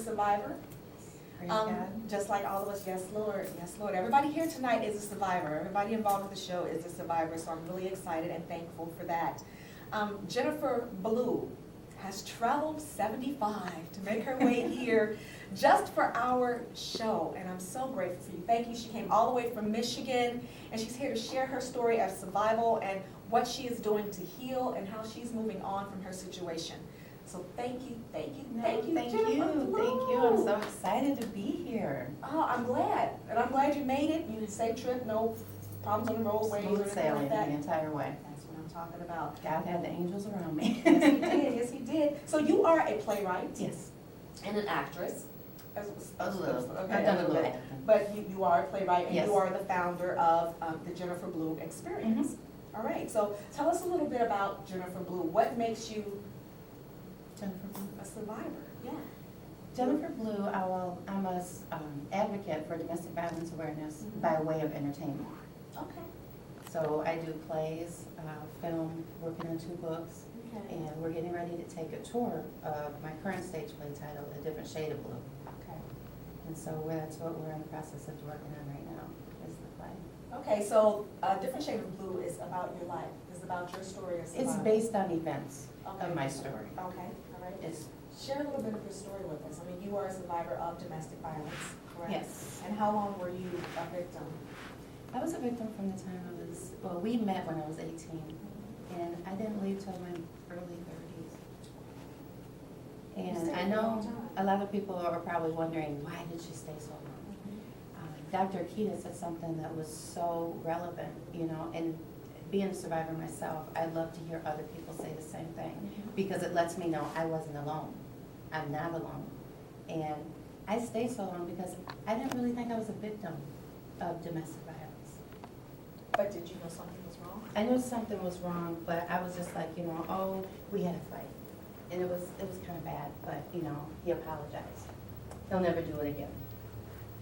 survivor. Praise God. Just like all of us, yes, Lord, yes, Lord. Everybody here tonight is a survivor. Everybody involved with the show is a survivor, so I'm really excited and thankful for that. Jennifer Blue has traveled 75 to make her way here just for our show, and I'm so grateful for you. Thank you. She came all the way from Michigan, and she's here to share her story of survival and what she is doing to heal and how she's moving on from her situation. So thank you, thank you, thank you, Jennifer Blue. Thank you. I'm so excited to be here. Oh, I'm glad, and I'm glad you made it. You had a safe trip, no problems on the roadways or Smooth anything sailing like that. the entire way. That's what I'm talking about. God had the angels around me. Yes, he did. Yes, he did. So you are a playwright. Yes. And an actress. A little. Okay, I've done a little little bit. acting. But you are a playwright, and Yes. you are the founder of the Jennifer Blue Experience. All right. So tell us a little bit about Jennifer Blue. What makes you Jennifer Blue. a survivor? Yeah. Jennifer Blue, I'm a advocate for domestic violence awareness by way of entertainment. Okay. So I do plays, film, working on 2 books, Okay. and we're getting ready to take a tour of my current stage play titled A Different Shade of Blue. Okay. And so that's what we're in the process of working on right now, is the play. Okay. So a different shade of blue is about your life. It's about your story of survival. It's based on events Okay. of my story. Okay. All right. It's, Share a little bit of your story with us. I mean, you are a survivor of domestic violence, correct? yes. And how long were you a victim? I was a victim from the time well, we met when I was 18, and I didn't leave till my early 30s. And I know a lot of people are probably wondering, why did she stay so long? Dr. Akita said something that was so relevant, you know, and being a survivor myself, I love to hear other people say the same thing, because it lets me know I wasn't alone. I'm not alone. And I stayed so long because I didn't really think I was a victim of domestic violence. But did you know something was wrong? I knew something was wrong, but I was just like, you know, oh, we had a fight. And it was kind of bad, but, you know, he apologized. He'll never do it again.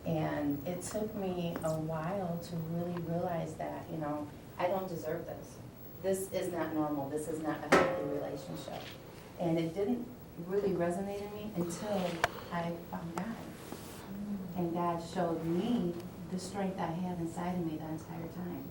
And it took me a while to really realize that, you know, I don't deserve this. This is not normal. This is not a healthy relationship. And it didn't really resonate in me until I found God. And God showed me the strength I had inside of me the entire time.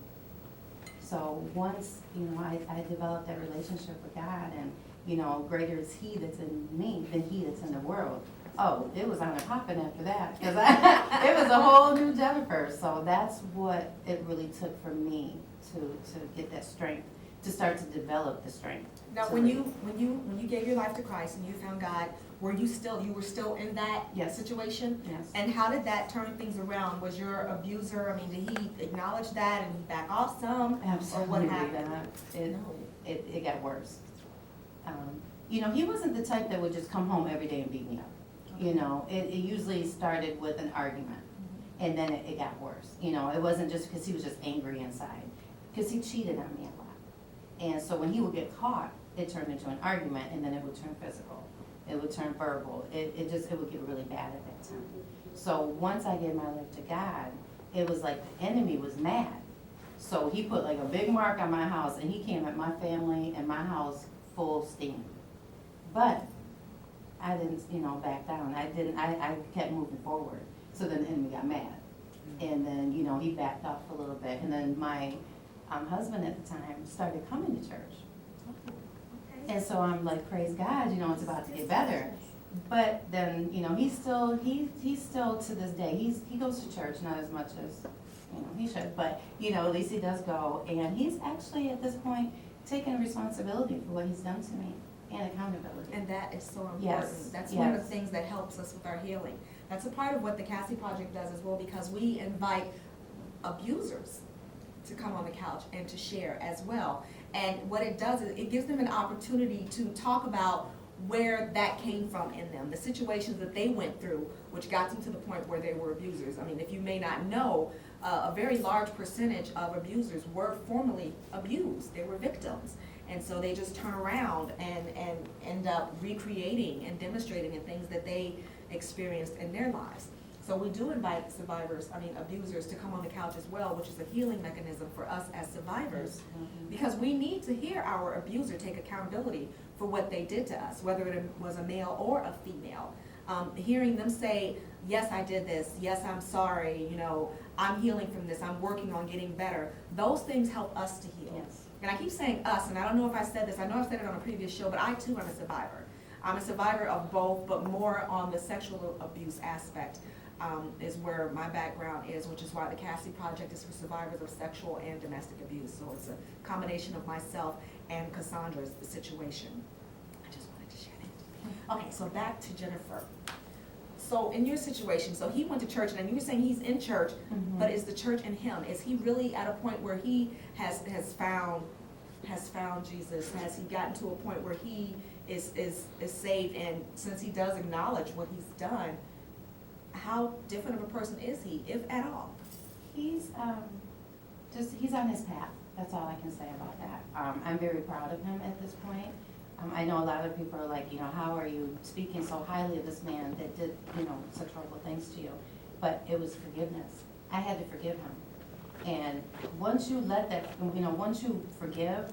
So once, you know, I developed that relationship with God, and, you know, greater is He that's in me than he that's in the world. Oh, it was on and popping after that, because it was a whole new Jennifer. So that's what it really took for me to get that strength, to start to develop the strength. Now, when you gave your life to Christ and you found God, were you were still in that Yes. situation? Yes. And how did that turn things around? Was your abuser, I mean, did he acknowledge that and he back off some? Absolutely Or what happened? not. It got worse. You know, he wasn't the type that would just come home every day and beat me up. You know, it usually started with an argument, and then it got worse. You know, it wasn't just because he was just angry inside, because he cheated on me a lot. And so when he would get caught, it turned into an argument, and then it would turn physical. It would turn verbal. It would get really bad at that time. So once I gave my life to God, it was like the enemy was mad. So he put like a big mark on my house, and he came at my family and my house full steam. But I didn't, you know, back down. I kept moving forward. So then the enemy got mad. And then, you know, he backed off a little bit. And then my husband at the time started coming to church. And so I'm like, praise God, you know, it's about to get better. But then, you know, he's still to this day, he goes to church, not as much as, you know, he should. But, you know, at least he does go. And he's actually, at this point, taking responsibility for what he's done to me. And accountability. And that is so important. Yes, That's one of yes. the things that helps us with our healing. That's a part of what the K.A.S.I.E project does as well, because we invite abusers to come on the couch and to share as well. And what it does is it gives them an opportunity to talk about where that came from in them, the situations that they went through, which got them to the point where they were abusers. I mean, if you may not know, a very large percentage of abusers were formerly abused. They were victims. And so they just turn around and end up recreating and demonstrating the things that they experienced in their lives. So we do invite abusers to come on the couch as well, which is a healing mechanism for us as survivors, because we need to hear our abuser take accountability for what they did to us, whether it was a male or a female. hearing them say, yes, I did this, yes, I'm sorry, you know, I'm healing from this, I'm working on getting better, those things help us to heal. Yes. And I keep saying us, and I don't know if I said this, I know I've said it on a previous show, but I too am a survivor. I'm a survivor of both, but more on the sexual abuse aspect is where my background is, which is why the K.A.S.S.I.E project is for survivors of sexual and domestic abuse. So it's a combination of myself and Cassandra's situation. I just wanted to share that. Okay, so back to Jennifer. So in your situation, so he went to church, and you were saying he's in church, but is the church in him? Is he really at a point where he has found Jesus? Has he gotten to a point where he is saved? And since he does acknowledge what he's done, how different of a person is he, if at all? He's he's on his path. That's all I can say about that. I'm very proud of him at this point. I know a lot of people are like, you know, how are you speaking so highly of this man that did, you know, such horrible things to you? But it was forgiveness. I had to forgive him. And once you let that, you know, once you forgive,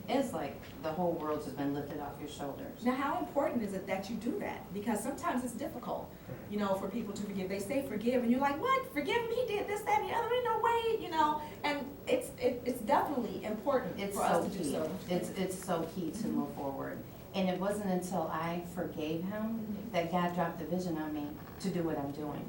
it's like the whole world's just been lifted off your shoulders. Now, how important is it that you do that? Because sometimes it's difficult, you know, for people to forgive. They say forgive, and you're like, what? Forgive him? He did this, that, and the other. Ain't no way, you know. And it's definitely important It's for so us to do key. so. It's so key to move forward. And it wasn't until I forgave him that God dropped the vision on me to do what I'm doing.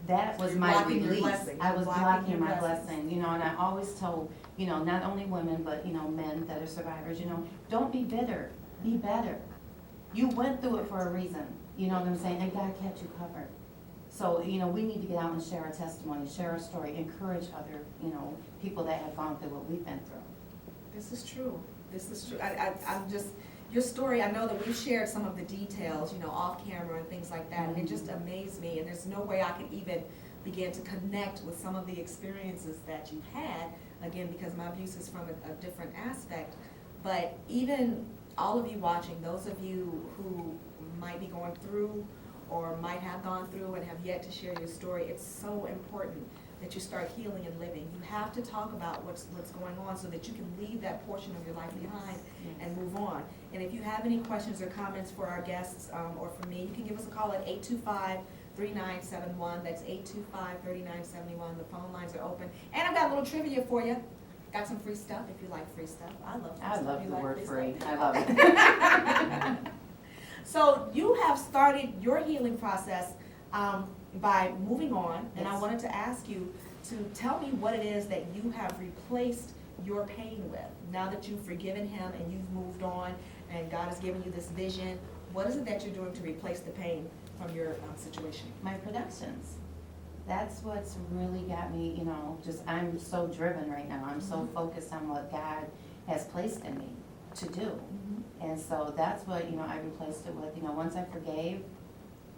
That was You're my blocking your release. blessing. I was Blocking blocking your my blessings. blessing, you know, and I always told, you know, not only women, but, you know, men that are survivors, you know, don't be bitter, be better. You went through it for a reason, you know what I'm saying, and God kept you covered. So, you know, we need to get out and share our testimony, share our story, encourage other, you know, people that have gone through what we've been through. This is true. This is true. I'm just, your story, I know that we've shared some of the details, you know, off camera and things like that, and it just amazed me, and there's no way I could even begin to connect with some of the experiences that you've had, again, because my abuse is from a different aspect. But even all of you watching, those of you who might be going through or might have gone through and have yet to share your story, it's so important that you start healing and living. You have to talk about what's going on so that you can leave that portion of your life behind and move on. And if you have any questions or comments for our guests or for me, you can give us a call at 825-3971. That's 825-3971. The phone lines are open. And I've got a little trivia for you. Got some free stuff if you like free stuff. I love free stuff. I love You the like word free free. stuff? I love it. So you have started your healing process by moving on, and I Yes. wanted to ask you to tell me what it is that you have replaced your pain with. Now that you've forgiven him and you've moved on and God has given you this vision, what is it that you're doing to replace the pain from your situation? My productions. That's what's really got me, you know, just, I'm so driven right now. I'm so focused on what God has placed in me to do. And so that's what, you know, I replaced it with. You know, once I forgave,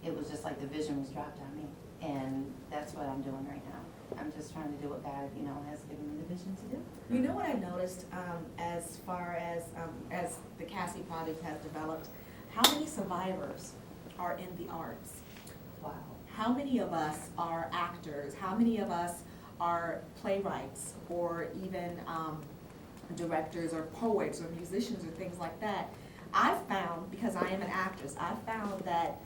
it was just like the vision was dropped on me. And that's what I'm doing right now. I'm just trying to do what God, you know, has given me the vision to do. You know what I noticed as far as the K.A.S.S.I.E project has developed, how many survivors are in the arts? Wow. How many of us are actors? How many of us are playwrights or even directors or poets or musicians or things like that? I've found, because I am an actress, I've found that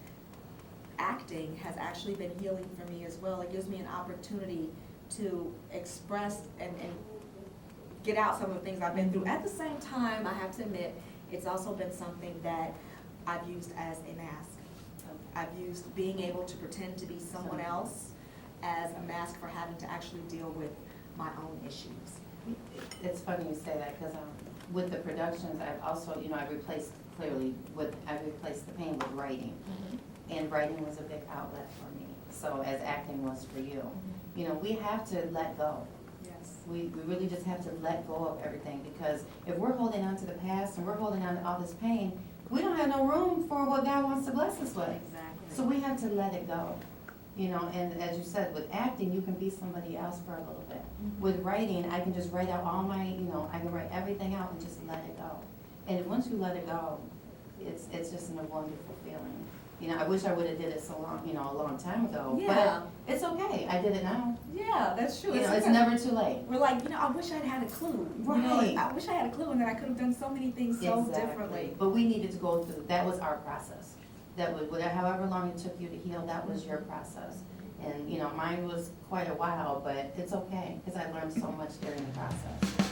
acting has actually been healing for me as well. It gives me an opportunity to express and get out some of the things I've been through. At the same time, I have to admit, it's also been something that I've used as a mask. I've used being able to pretend to be someone else as a mask for having to actually deal with my own issues. It's funny you say that, because with the productions, I've also, you know, I replaced the pain with writing. And writing was a big outlet for me, so as acting was for you. You know, we have to let go. Yes. We really just have to let go of everything, because if we're holding on to the past and we're holding on to all this pain, we don't have no room for what God wants to bless us with. Exactly. So we have to let it go. You know, and as you said, with acting, you can be somebody else for a little bit. With writing, I can just write out all my, you know, I can write everything out and just let it go. And once you let it go, it's just a wonderful feeling. You know, I wish I would have did it so long, you know, a long time ago. Yeah. But it's okay. I did it now. Yeah, that's true. You know, it's never too late. We're like, you know, I wish I'd had a clue. Right. You know, like, I wish I had a clue and that I could have done so many things so Exactly. differently. But we needed to go through, that was our process. that would, whatever, however long it took you to heal, that was your process. And, you know, mine was quite a while, but it's okay, because I learned so much during the process.